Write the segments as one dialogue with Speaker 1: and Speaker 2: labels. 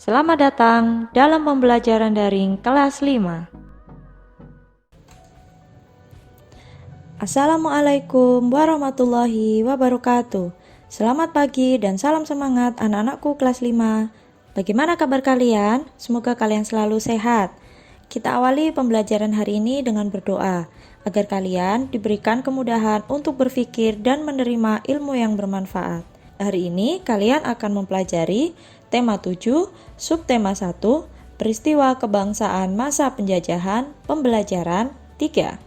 Speaker 1: Selamat datang dalam pembelajaran daring kelas 5. Assalamualaikum warahmatullahi wabarakatuh. Selamat pagi dan salam semangat anak-anakku kelas 5. Bagaimana kabar kalian? Semoga kalian selalu sehat. Kita awali pembelajaran hari ini dengan berdoa, agar kalian diberikan kemudahan untuk berpikir dan menerima ilmu yang bermanfaat. Hari ini kalian akan mempelajari tema 7, subtema 1, peristiwa kebangsaan masa penjajahan, pembelajaran 3.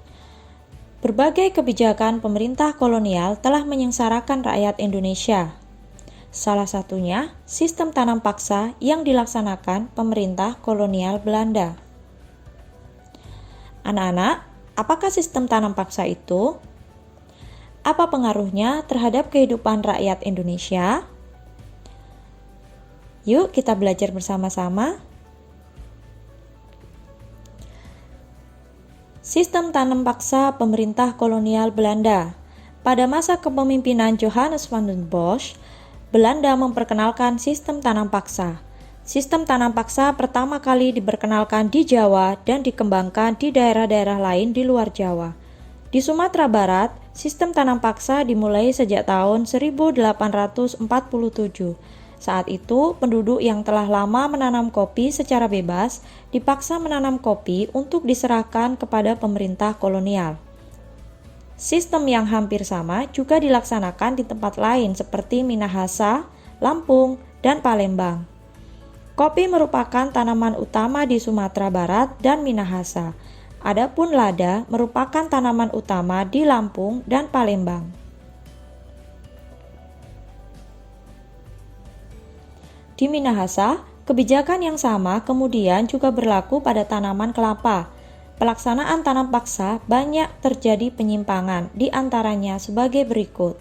Speaker 1: Berbagai kebijakan pemerintah kolonial telah menyengsarakan rakyat Indonesia. Salah satunya sistem tanam paksa yang dilaksanakan pemerintah kolonial Belanda. Anak-anak, apakah sistem tanam paksa itu? Apa pengaruhnya terhadap kehidupan rakyat Indonesia? Yuk kita belajar bersama-sama. Sistem tanam paksa pemerintah kolonial Belanda. Pada masa kepemimpinan Johannes van den Bosch, Belanda memperkenalkan sistem tanam paksa. Sistem tanam paksa pertama kali diperkenalkan di Jawa dan dikembangkan di daerah-daerah lain di luar Jawa. Di Sumatera Barat, sistem tanam paksa dimulai sejak tahun 1847. Saat itu, penduduk yang telah lama menanam kopi secara bebas dipaksa menanam kopi untuk diserahkan kepada pemerintah kolonial. Sistem yang hampir sama juga dilaksanakan di tempat lain seperti Minahasa, Lampung, dan Palembang. Kopi merupakan tanaman utama di Sumatera Barat dan Minahasa. Adapun lada merupakan tanaman utama di Lampung dan Palembang. Di Minahasa, kebijakan yang sama kemudian juga berlaku pada tanaman kelapa. Pelaksanaan tanam paksa banyak terjadi penyimpangan, di antaranya sebagai berikut.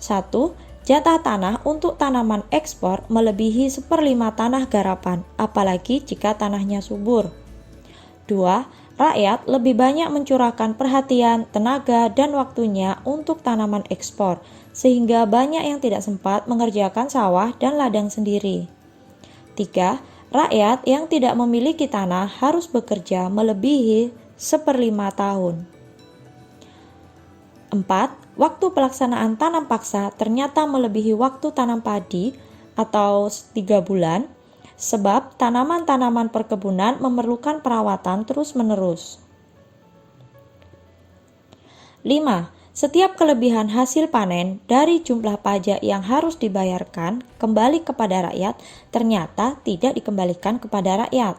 Speaker 1: 1. Jatah tanah untuk tanaman ekspor melebihi 1/5 tanah garapan, apalagi jika tanahnya subur. 2. Rakyat lebih banyak mencurahkan perhatian, tenaga, dan waktunya untuk tanaman ekspor, sehingga banyak yang tidak sempat mengerjakan sawah dan ladang sendiri. 3. Rakyat yang tidak memiliki tanah harus bekerja melebihi 1/5 tahun. 4. Waktu pelaksanaan tanam paksa ternyata melebihi waktu tanam padi atau 3 bulan, sebab tanaman-tanaman perkebunan memerlukan perawatan terus-menerus. 5. Setiap kelebihan hasil panen dari jumlah pajak yang harus dibayarkan kembali kepada rakyat ternyata tidak dikembalikan kepada rakyat.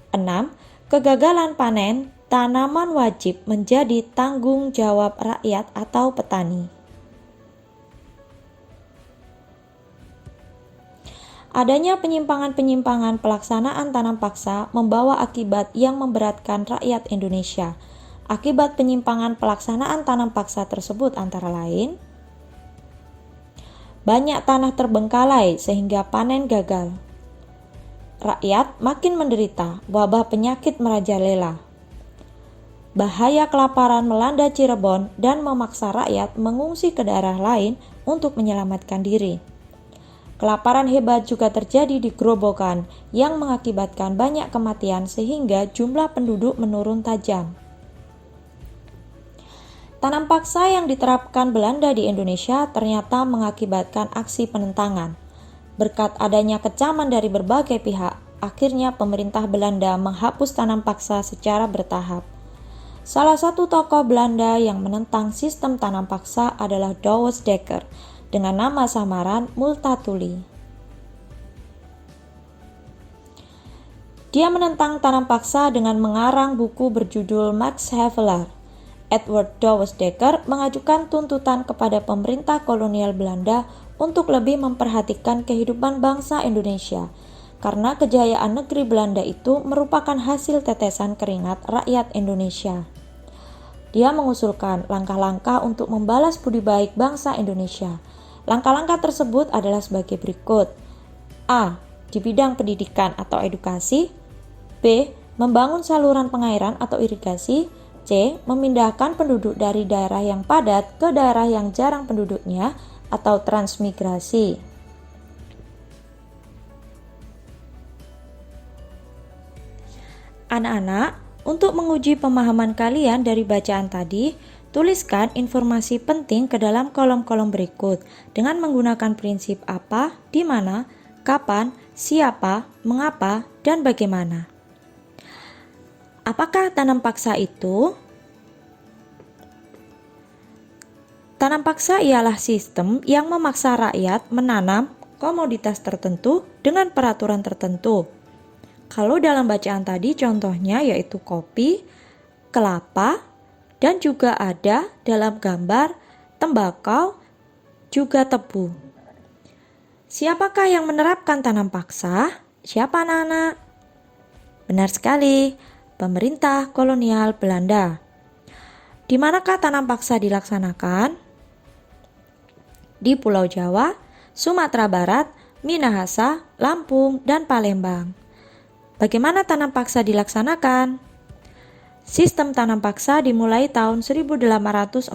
Speaker 1: 6. Kegagalan panen tanaman wajib menjadi tanggung jawab rakyat atau petani. Adanya penyimpangan-penyimpangan pelaksanaan tanam paksa membawa akibat yang memberatkan rakyat Indonesia. Akibat penyimpangan pelaksanaan tanam paksa tersebut antara lain: banyak tanah terbengkalai sehingga panen gagal. Rakyat makin menderita, wabah penyakit merajalela. Bahaya kelaparan melanda Cirebon dan memaksa rakyat mengungsi ke daerah lain untuk menyelamatkan diri. Kelaparan hebat juga terjadi di Grobogan yang mengakibatkan banyak kematian sehingga jumlah penduduk menurun tajam. Tanam paksa yang diterapkan Belanda di Indonesia ternyata mengakibatkan aksi penentangan. Berkat adanya kecaman dari berbagai pihak, akhirnya pemerintah Belanda menghapus tanam paksa secara bertahap. Salah satu tokoh Belanda yang menentang sistem tanam paksa adalah Douwe Dekker dengan nama samaran Multatuli. Dia menentang tanam paksa dengan mengarang buku berjudul Max Havelaar. Edward Douwe Dekker mengajukan tuntutan kepada pemerintah kolonial Belanda untuk lebih memperhatikan kehidupan bangsa Indonesia, karena kejayaan negeri Belanda itu merupakan hasil tetesan keringat rakyat Indonesia. Dia mengusulkan langkah-langkah untuk membalas budi baik bangsa Indonesia. Langkah-langkah tersebut adalah sebagai berikut. A. Di bidang pendidikan atau edukasi. B. Membangun saluran pengairan atau irigasi. C. Memindahkan penduduk dari daerah yang padat ke daerah yang jarang penduduknya atau transmigrasi. Anak-anak, untuk menguji pemahaman kalian dari bacaan tadi, tuliskan informasi penting ke dalam kolom-kolom berikut dengan menggunakan prinsip apa, di mana, kapan, siapa, mengapa, dan bagaimana. Apakah tanam paksa itu? Tanam paksa ialah sistem yang memaksa rakyat menanam komoditas tertentu dengan peraturan tertentu. Kalau dalam bacaan tadi contohnya yaitu kopi, kelapa, dan juga ada dalam gambar tembakau, juga tebu. Siapakah yang menerapkan tanam paksa? Siapa anak-anak? Benar sekali, pemerintah kolonial Belanda. Di manakah tanam paksa dilaksanakan? Di Pulau Jawa, Sumatera Barat, Minahasa, Lampung, dan Palembang. Bagaimana tanam paksa dilaksanakan? Sistem tanam paksa dimulai tahun 1847.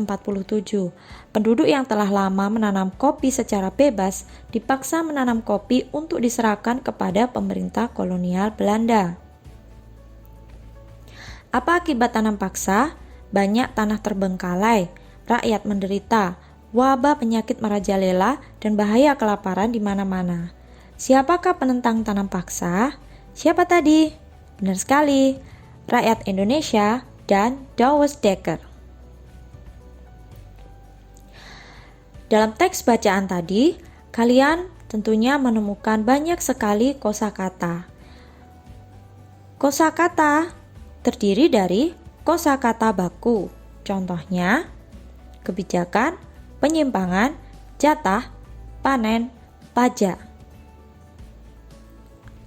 Speaker 1: Penduduk yang telah lama menanam kopi secara bebas dipaksa menanam kopi untuk diserahkan kepada pemerintah kolonial Belanda. Apa akibat tanam paksa? Banyak tanah terbengkalai, rakyat menderita, wabah penyakit merajalela, dan bahaya kelaparan di mana-mana. Siapakah penentang tanam paksa? Siapa tadi? Benar sekali, rakyat Indonesia dan Douwe Dekker. Dalam teks bacaan tadi, kalian tentunya menemukan banyak sekali kosakata. Kosakata terdiri dari kosakata baku. Contohnya, kebijakan, penyimpangan, jatah, panen, pajak.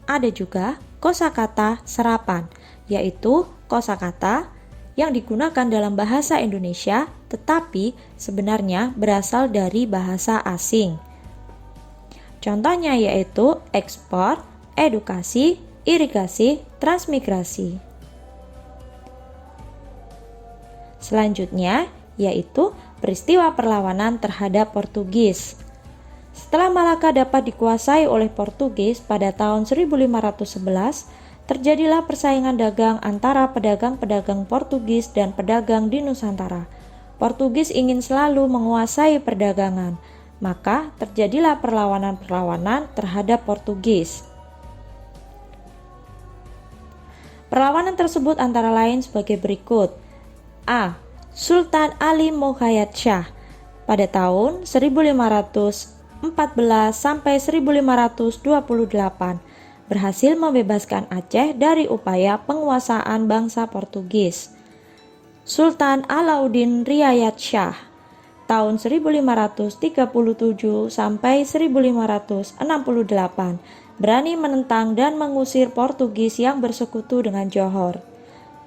Speaker 1: Ada juga kosakata serapan, yaitu kosakata yang digunakan dalam bahasa Indonesia tetapi sebenarnya berasal dari bahasa asing. Contohnya yaitu ekspor, edukasi, irigasi, transmigrasi. Selanjutnya yaitu peristiwa perlawanan terhadap Portugis. Setelah Malaka dapat dikuasai oleh Portugis pada tahun 1511, terjadilah persaingan dagang antara pedagang-pedagang Portugis dan pedagang di Nusantara. Portugis ingin selalu menguasai perdagangan, maka terjadilah perlawanan-perlawanan terhadap Portugis. Perlawanan tersebut antara lain sebagai berikut. A. Sultan Ali Muhayyad Shah pada tahun 1514 sampai 1528 berhasil membebaskan Aceh dari upaya penguasaan bangsa Portugis. Sultan Alauddin Riayat Shah tahun 1537 sampai 1568 berani menentang dan mengusir Portugis yang bersekutu dengan Johor.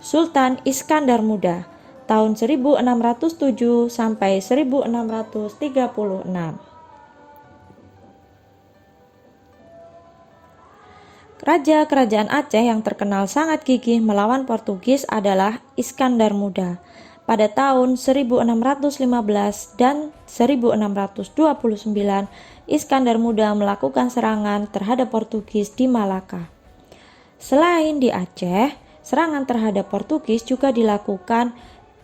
Speaker 1: Sultan Iskandar Muda tahun 1607 sampai 1636. Raja Kerajaan Aceh yang terkenal sangat gigih melawan Portugis adalah Iskandar Muda. Pada tahun 1615 dan 1629, Iskandar Muda melakukan serangan terhadap Portugis di Malaka. Selain di Aceh, serangan terhadap Portugis juga dilakukan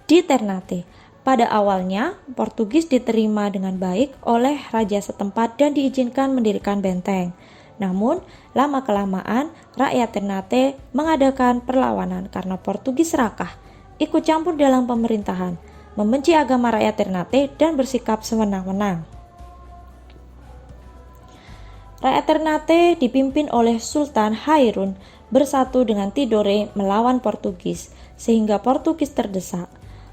Speaker 1: di Ternate. Pada awalnya, Portugis diterima dengan baik oleh raja setempat dan diizinkan mendirikan benteng. Namun, lama-kelamaan rakyat Ternate mengadakan perlawanan karena Portugis serakah, ikut campur dalam pemerintahan, membenci agama rakyat Ternate dan bersikap sewenang-wenang. Rakyat Ternate dipimpin oleh Sultan Hairun bersatu dengan Tidore melawan Portugis, sehingga Portugis terdesak.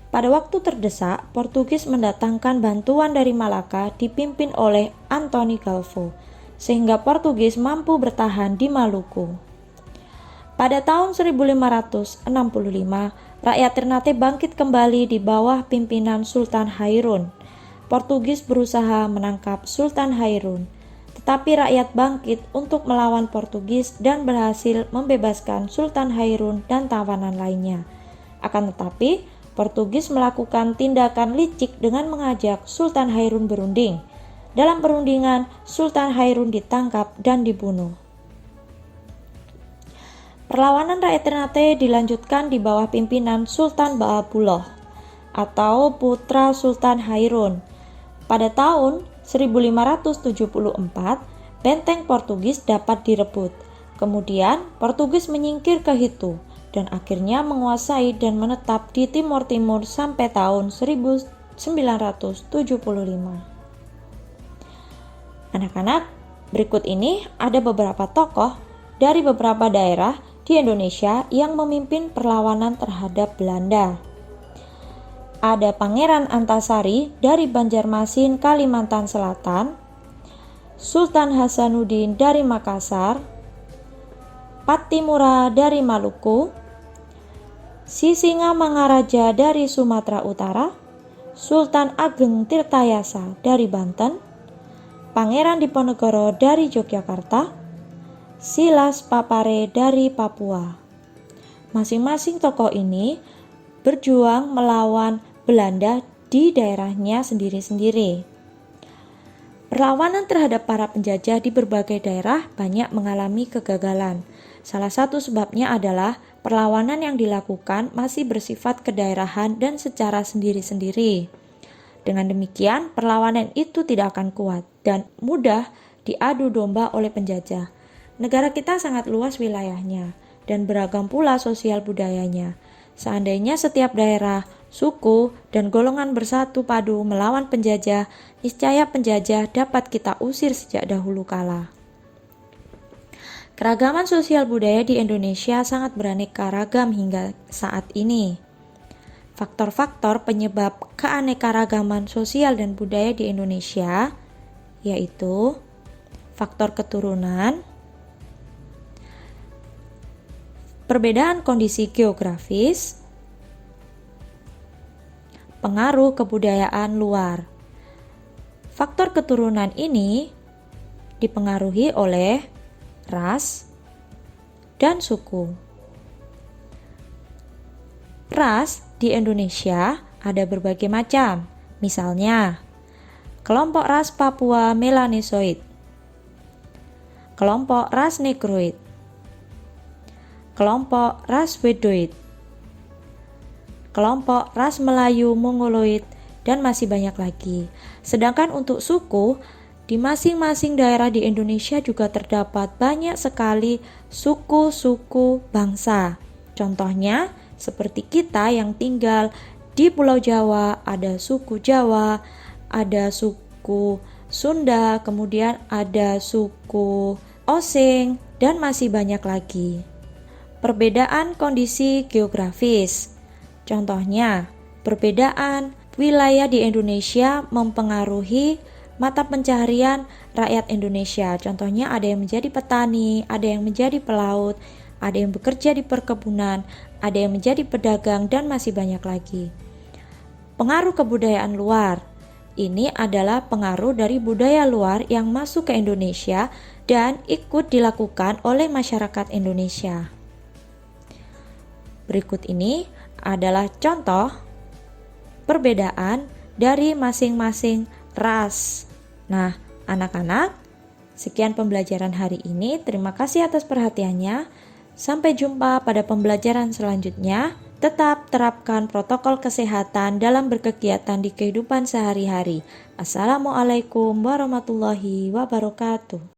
Speaker 1: Pada waktu terdesak, Portugis mendatangkan bantuan dari Malaka dipimpin oleh Antoni Galvo, sehingga Portugis mampu bertahan di Maluku. Pada tahun 1565, rakyat Ternate bangkit kembali di bawah pimpinan Sultan Hairun. Portugis berusaha menangkap Sultan Hairun, tetapi rakyat bangkit untuk melawan Portugis dan berhasil membebaskan Sultan Hairun dan tawanan lainnya. Akan tetapi, Portugis melakukan tindakan licik dengan mengajak Sultan Hairun berunding. Dalam perundingan, Sultan Hairun ditangkap dan dibunuh. Perlawanan rakyat Ternate dilanjutkan di bawah pimpinan Sultan Baabullah atau putra Sultan Hairun. Pada tahun 1574, benteng Portugis dapat direbut. Kemudian Portugis menyingkir ke Hitu dan akhirnya menguasai dan menetap di Timur Timur sampai tahun 1975. Anak-anak, berikut ini ada beberapa tokoh dari beberapa daerah di Indonesia yang memimpin perlawanan terhadap Belanda. Ada Pangeran Antasari dari Banjarmasin, Kalimantan Selatan, Sultan Hasanuddin dari Makassar, Pattimura dari Maluku, Sisingamangaraja dari Sumatera Utara, Sultan Ageng Tirtayasa dari Banten, Pangeran Diponegoro dari Yogyakarta, Silas Papare dari Papua. Masing-masing tokoh ini berjuang melawan Belanda di daerahnya sendiri-sendiri. Perlawanan terhadap para penjajah di berbagai daerah banyak mengalami kegagalan. Salah satu sebabnya adalah perlawanan yang dilakukan masih bersifat kedaerahan dan secara sendiri-sendiri. Dengan demikian, perlawanan itu tidak akan kuat dan mudah diadu domba oleh penjajah. Negara kita sangat luas wilayahnya dan beragam pula sosial budayanya. Seandainya setiap daerah, suku, dan golongan bersatu padu melawan penjajah, niscaya penjajah dapat kita usir sejak dahulu kala. Keragaman sosial budaya di Indonesia sangat beraneka ragam hingga saat ini. Faktor-faktor penyebab keanekaragaman sosial dan budaya di Indonesia yaitu faktor keturunan, perbedaan kondisi geografis, pengaruh kebudayaan luar. Faktor keturunan ini dipengaruhi oleh ras dan suku. Ras di Indonesia ada berbagai macam, misalnya kelompok ras Papua Melanesoid, kelompok ras Negroid, kelompok ras Wedoid, kelompok ras Melayu Mongoloid, dan masih banyak lagi. Sedangkan untuk suku, di masing-masing daerah di Indonesia juga terdapat banyak sekali suku-suku bangsa. Contohnya, seperti kita yang tinggal di Pulau Jawa, ada suku Jawa, ada suku Sunda, kemudian ada suku Osing, dan masih banyak lagi. Perbedaan kondisi geografis. Contohnya, perbedaan wilayah di Indonesia mempengaruhi mata pencaharian rakyat Indonesia. Contohnya ada yang menjadi petani, ada yang menjadi pelaut, ada yang bekerja di perkebunan, ada yang menjadi pedagang, dan masih banyak lagi. Pengaruh kebudayaan luar. Ini adalah pengaruh dari budaya luar yang masuk ke Indonesia dan ikut dilakukan oleh masyarakat Indonesia. Berikut ini adalah contoh perbedaan dari masing-masing ras. Nah, anak-anak, sekian pembelajaran hari ini. Terima kasih atas perhatiannya. Sampai jumpa pada pembelajaran selanjutnya. Tetap terapkan protokol kesehatan dalam berkegiatan di kehidupan sehari-hari. Assalamualaikum warahmatullahi wabarakatuh.